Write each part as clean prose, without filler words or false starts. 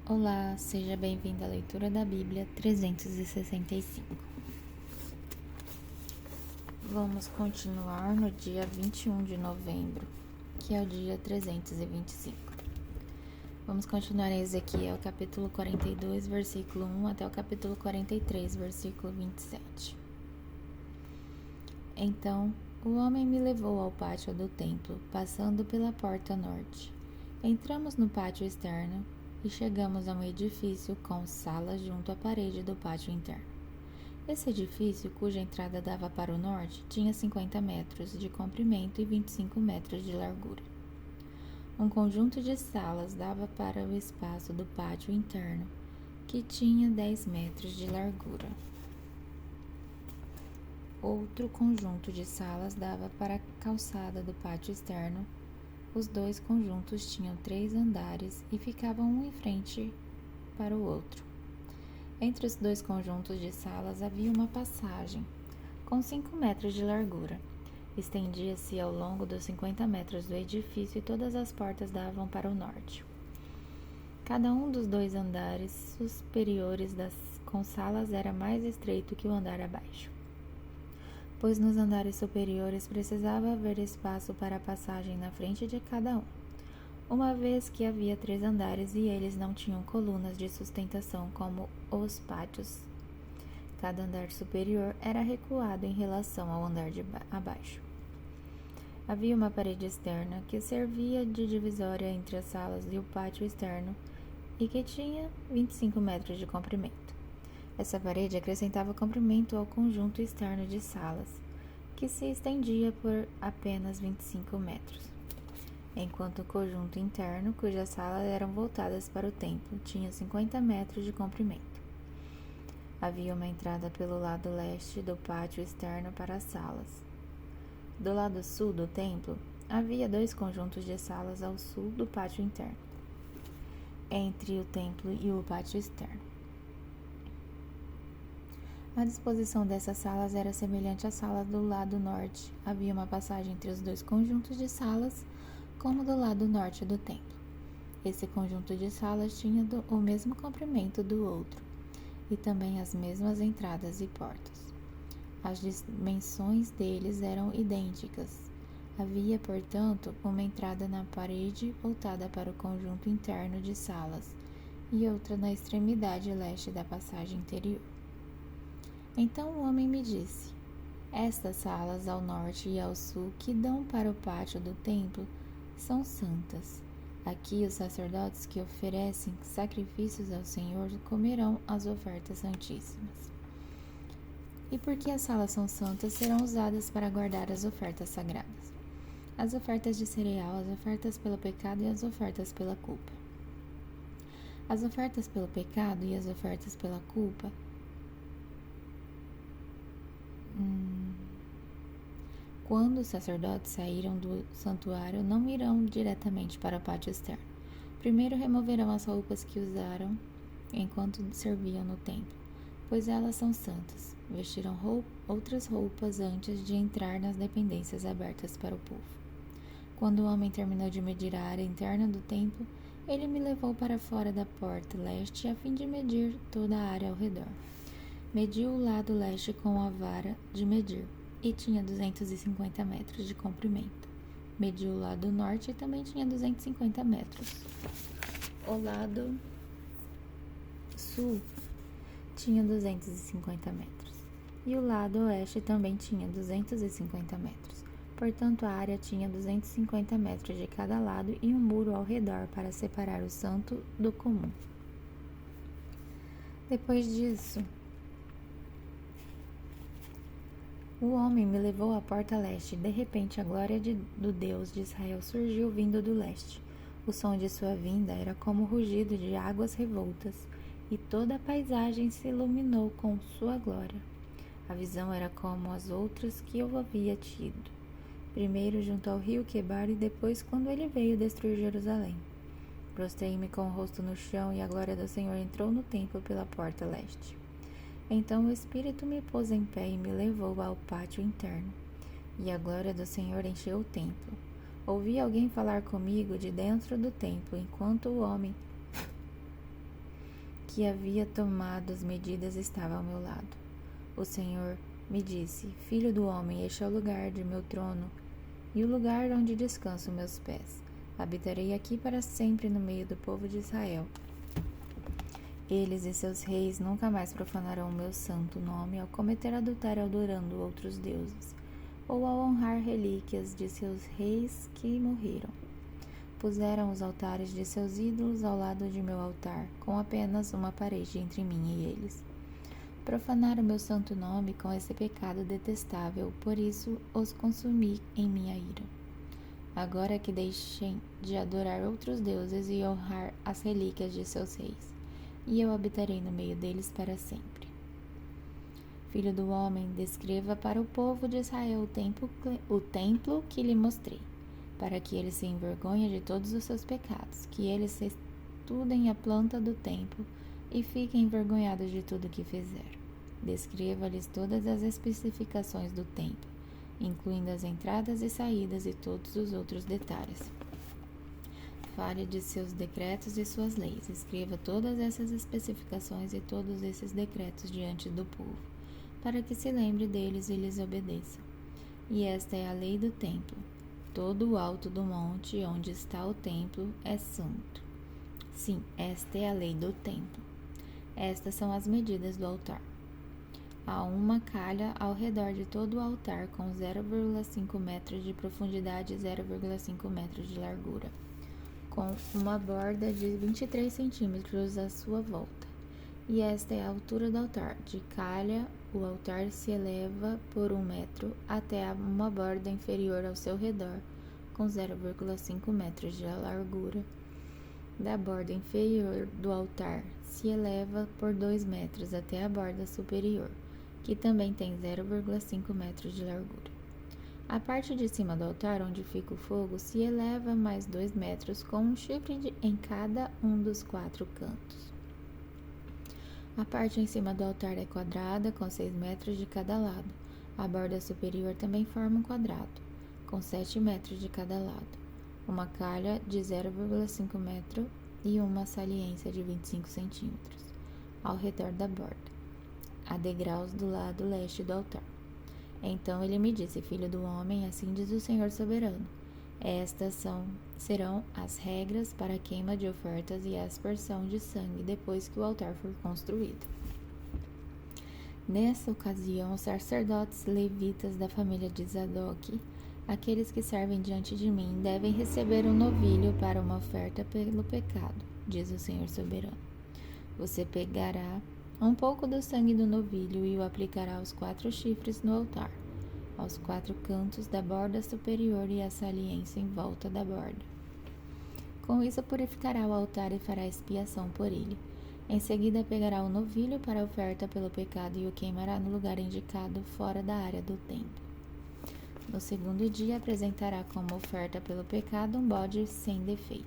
Olá, seja bem-vindo à leitura da Bíblia 365. Vamos continuar no dia 21 de novembro, que é o dia 325. Vamos continuar em Ezequiel, capítulo 42, versículo 1 até o capítulo 43, versículo 27. Então, o homem me levou ao pátio do templo, passando pela porta norte. Entramos no pátio externo e chegamos a um edifício com salas junto à parede do pátio interno. Esse edifício, cuja entrada dava para o norte, tinha 50 metros de comprimento e 25 metros de largura. Um conjunto de salas dava para o espaço do pátio interno, que tinha 10 metros de largura. Outro conjunto de salas dava para a calçada do pátio externo. Os dois conjuntos tinham 3 andares e ficavam um em frente para o outro. Entre os dois conjuntos de salas havia uma passagem, com 5 metros de largura. Estendia-se ao longo dos 50 metros do edifício e todas as portas davam para o norte. Cada um dos 2 andares superiores com salas era mais estreito que o andar abaixo, pois nos andares superiores precisava haver espaço para a passagem na frente de cada um, uma vez que havia 3 andares e eles não tinham colunas de sustentação como os pátios. Cada andar superior era recuado em relação ao andar de abaixo. Havia uma parede externa que servia de divisória entre as salas e o pátio externo e que tinha 25 metros de comprimento. Essa parede acrescentava comprimento ao conjunto externo de salas, que se estendia por apenas 25 metros, enquanto o conjunto interno, cujas salas eram voltadas para o templo, tinha 50 metros de comprimento. Havia uma entrada pelo lado leste do pátio externo para as salas. Do lado sul do templo, havia 2 conjuntos de salas ao sul do pátio interno, entre o templo e o pátio externo. A disposição dessas salas era semelhante à sala do lado norte. Havia uma passagem entre os 2 conjuntos de salas, como do lado norte do templo. Esse conjunto de salas tinha o mesmo comprimento do outro, e também as mesmas entradas e portas. As dimensões deles eram idênticas. Havia, portanto, uma entrada na parede voltada para o conjunto interno de salas e outra na extremidade leste da passagem interior. Então o homem me disse: estas salas ao norte e ao sul que dão para o pátio do templo são santas. Aqui os sacerdotes que oferecem sacrifícios ao Senhor comerão as ofertas santíssimas. E porque as salas são santas, serão usadas para guardar as ofertas sagradas, as ofertas de cereal, as ofertas pelo pecado e as ofertas pela culpa. As ofertas pelo pecado e as ofertas pela culpa quando os sacerdotes saíram do santuário, não irão diretamente para o pátio externo. Primeiro removerão as roupas que usaram enquanto serviam no templo, pois elas são santas. Vestirão outras roupas antes de entrar nas dependências abertas para o povo. Quando o homem terminou de medir a área interna do templo, ele me levou para fora da porta leste a fim de medir toda a área ao redor. Mediu o lado leste com a vara de medir e tinha 250 metros de comprimento. Mediu o lado norte e também tinha 250 metros. O lado sul tinha 250 metros. E o lado oeste também tinha 250 metros. Portanto, a área tinha 250 metros de cada lado e um muro ao redor para separar o santo do comum. Depois disso, o homem me levou à porta leste. De repente, a glória do Deus de Israel surgiu vindo do leste. O som de sua vinda era como o rugido de águas revoltas, e toda a paisagem se iluminou com sua glória. A visão era como as outras que eu havia tido, primeiro junto ao rio Quebar e depois quando ele veio destruir Jerusalém. Prostrei-me com o rosto no chão e a glória do Senhor entrou no templo pela porta leste. Então o Espírito me pôs em pé e me levou ao pátio interno, e a glória do Senhor encheu o templo. Ouvi alguém falar comigo de dentro do templo, enquanto o homem que havia tomado as medidas estava ao meu lado. O Senhor me disse: Filho do homem, este é o lugar de meu trono e o lugar onde descansam meus pés. Habitarei aqui para sempre no meio do povo de Israel. Eles e seus reis nunca mais profanarão o meu santo nome ao cometer adultério adorando outros deuses, ou ao honrar relíquias de seus reis que morreram. Puseram os altares de seus ídolos ao lado de meu altar, com apenas uma parede entre mim e eles. Profanaram meu santo nome com esse pecado detestável, por isso os consumi em minha ira. Agora que deixem de adorar outros deuses e honrar as relíquias de seus reis, e eu habitarei no meio deles para sempre. Filho do homem, descreva para o povo de Israel o templo que lhe mostrei, para que eles se envergonhem de todos os seus pecados, que eles estudem a planta do templo e fiquem envergonhados de tudo o que fizeram. Descreva-lhes todas as especificações do templo, incluindo as entradas e saídas e todos os outros detalhes. Fale de seus decretos e suas leis. Escreva todas essas especificações e todos esses decretos diante do povo, para que se lembre deles e lhes obedeça. E esta é a lei do templo. Todo o alto do monte onde está o templo é santo. Sim, esta é a lei do templo. Estas são as medidas do altar. Há uma calha ao redor de todo o altar com 0,5 metros de profundidade e 0,5 metros de largura, com uma borda de 23 centímetros à sua volta. E esta é a altura do altar. De calha, o altar se eleva por 1 metro até uma borda inferior ao seu redor, com 0,5 metros de largura. Da borda inferior do altar se eleva por 2 metros até a borda superior, que também tem 0,5 metros de largura. A parte de cima do altar, onde fica o fogo, se eleva mais 2 metros, com um chifre em cada um dos 4 cantos. A parte em cima do altar é quadrada, com 6 metros de cada lado. A borda superior também forma um quadrado, com 7 metros de cada lado. Uma calha de 0,5 metro e uma saliência de 25 centímetros ao redor da borda. Há degraus do lado leste do altar. Então ele me disse: Filho do homem, assim diz o Senhor soberano. Estas serão as regras para a queima de ofertas e a aspersão de sangue depois que o altar for construído. Nessa ocasião, os sacerdotes levitas da família de Zadok, aqueles que servem diante de mim, devem receber um novilho para uma oferta pelo pecado, diz o Senhor soberano. Você pegará um pouco do sangue do novilho e o aplicará aos 4 chifres no altar, aos 4 cantos da borda superior e à saliência em volta da borda. Com isso purificará o altar e fará expiação por ele. Em seguida pegará o novilho para a oferta pelo pecado e o queimará no lugar indicado fora da área do templo. No segundo dia apresentará como oferta pelo pecado um bode sem defeito.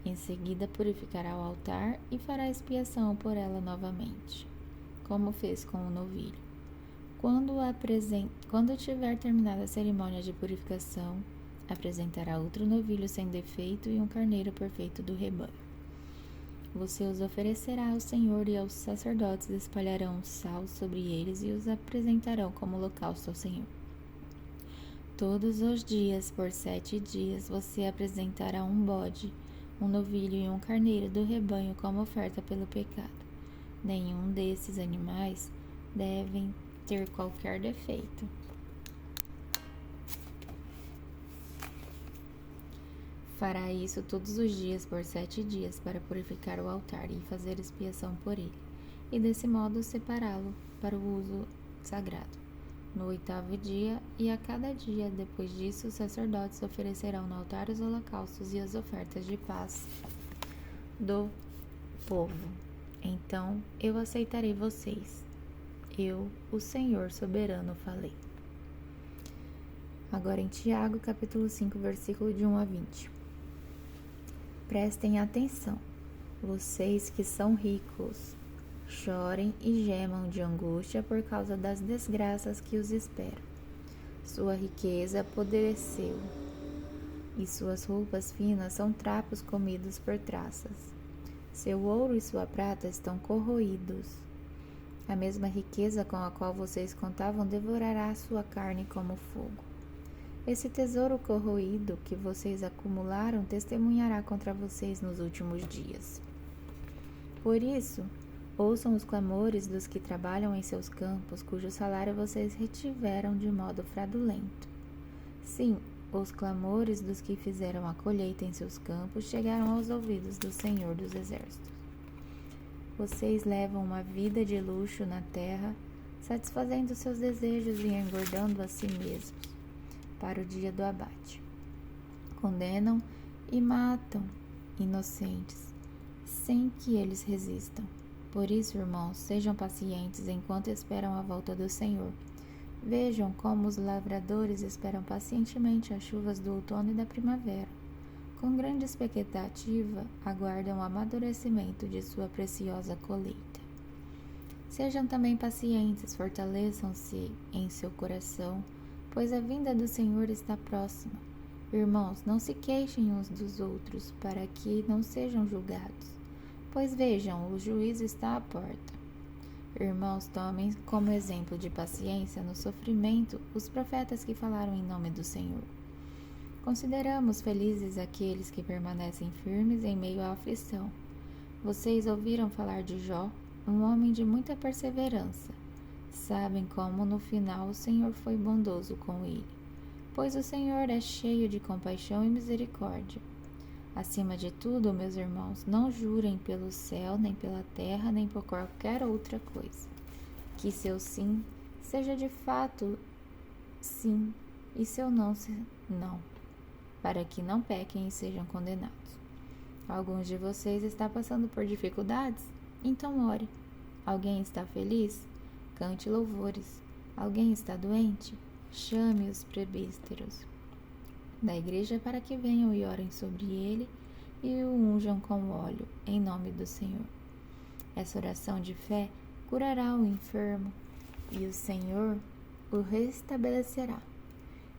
Em seguida purificará o altar e fará expiação por ela novamente, como fez com o novilho. Quando tiver terminado a cerimônia de purificação, apresentará outro novilho sem defeito e um carneiro perfeito do rebanho. Você os oferecerá ao Senhor e aos sacerdotes espalharão sal sobre eles e os apresentarão como holocausto ao Senhor. Todos os dias, por 7 dias, você apresentará um bode, um novilho e um carneiro do rebanho como oferta pelo pecado. Nenhum desses animais devem ter qualquer defeito. Fará isso todos os dias por 7 dias para purificar o altar e fazer expiação por ele, e desse modo separá-lo para o uso sagrado. No 8º dia e a cada dia depois disso, os sacerdotes oferecerão no altar os holocaustos e as ofertas de paz do povo. Então eu aceitarei vocês. Eu, o Senhor soberano, falei. Agora em Tiago, capítulo 5, versículo de 1 a 20. Prestem atenção, vocês que são ricos, chorem e gemam de angústia por causa das desgraças que os esperam. Sua riqueza apodreceu, e suas roupas finas são trapos comidos por traças. Seu ouro e sua prata estão corroídos. A mesma riqueza com a qual vocês contavam devorará a sua carne como fogo. Esse tesouro corroído que vocês acumularam testemunhará contra vocês nos últimos dias. Por isso, ouçam os clamores dos que trabalham em seus campos, cujo salário vocês retiveram de modo fraudulento. Sim, os clamores dos que fizeram a colheita em seus campos chegaram aos ouvidos do Senhor dos Exércitos. Vocês levam uma vida de luxo na terra, satisfazendo seus desejos e engordando a si mesmos, para o dia do abate. Condenam e matam inocentes, sem que eles resistam. Por isso, irmãos, sejam pacientes enquanto esperam a volta do Senhor. Vejam como os lavradores esperam pacientemente as chuvas do outono e da primavera. Com grande expectativa, aguardam o amadurecimento de sua preciosa colheita. Sejam também pacientes, fortaleçam-se em seu coração, pois a vinda do Senhor está próxima. Irmãos, não se queixem uns dos outros, para que não sejam julgados. Pois vejam, o juízo está à porta. Irmãos, tomem como exemplo de paciência no sofrimento os profetas que falaram em nome do Senhor. Consideramos felizes aqueles que permanecem firmes em meio à aflição. Vocês ouviram falar de Jó, um homem de muita perseverança. Sabem como no final o Senhor foi bondoso com ele, pois o Senhor é cheio de compaixão e misericórdia. Acima de tudo, meus irmãos, não jurem pelo céu, nem pela terra, nem por qualquer outra coisa. Que seu sim seja de fato sim, e seu não, não, para que não pequem e sejam condenados. Alguns de vocês estão passando por dificuldades? Então ore. Alguém está feliz? Cante louvores. Alguém está doente? Chame os presbíteros da igreja para que venham e orem sobre ele e o unjam com óleo, em nome do Senhor. Essa oração de fé curará o enfermo e o Senhor o restabelecerá.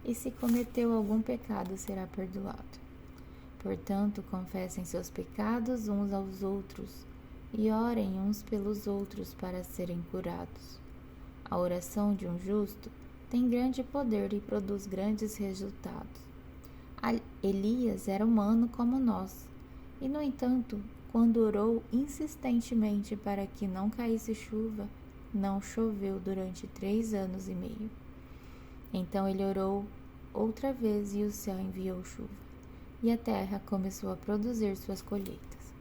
E se cometeu algum pecado, será perdoado. Portanto, confessem seus pecados uns aos outros e orem uns pelos outros para serem curados. A oração de um justo tem grande poder e produz grandes resultados. Elias era humano como nós, e no entanto, quando orou insistentemente para que não caísse chuva, não choveu durante 3 anos e meio. Então ele orou outra vez e o céu enviou chuva, e a terra começou a produzir suas colheitas.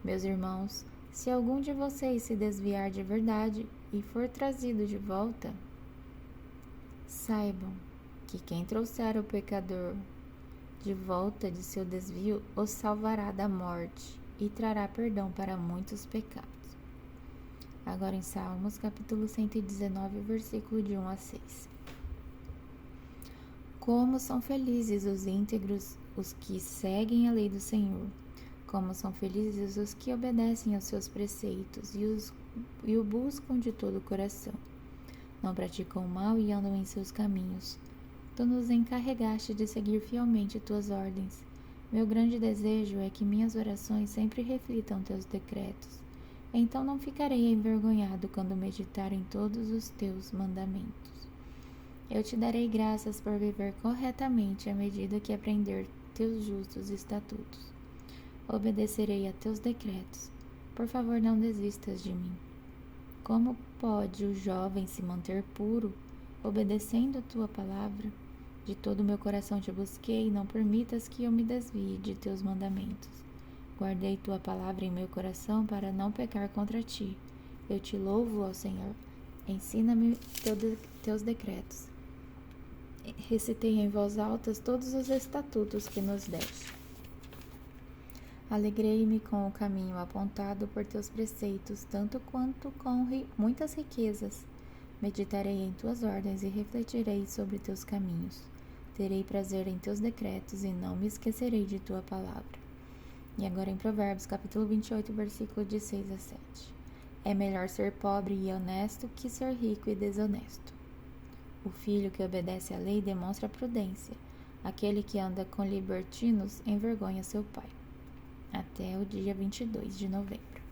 Meus irmãos, se algum de vocês se desviar de verdade e for trazido de volta, saibam que quem trouxer o pecador de volta de seu desvio os salvará da morte e trará perdão para muitos pecados. Agora em Salmos, capítulo 119, versículo de 1 a 6. Como são felizes os íntegros, os que seguem a lei do Senhor. Como são felizes os que obedecem aos seus preceitos e o buscam de todo o coração. Não praticam o mal e andam em seus caminhos. Tu nos encarregaste de seguir fielmente tuas ordens. Meu grande desejo é que minhas orações sempre reflitam teus decretos. Então não ficarei envergonhado quando meditar em todos os teus mandamentos. Eu te darei graças por viver corretamente à medida que aprender teus justos estatutos. Obedecerei a teus decretos. Por favor, não desistas de mim. Como pode o jovem se manter puro, obedecendo a tua palavra? De todo o meu coração te busquei, não permitas que eu me desvie de teus mandamentos. Guardei tua palavra em meu coração para não pecar contra ti. Eu te louvo, ó Senhor. Ensina-me teus decretos. Recitei em voz alta todos os estatutos que nos deste. Alegrei-me com o caminho apontado por teus preceitos, tanto quanto com muitas riquezas. Meditarei em tuas ordens e refletirei sobre teus caminhos. Terei prazer em teus decretos e não me esquecerei de tua palavra. E agora em Provérbios, capítulo 28, versículo de 6 a 7. É melhor ser pobre e honesto que ser rico e desonesto. O filho que obedece à lei demonstra prudência. Aquele que anda com libertinos envergonha seu pai. até o dia 22 de novembro.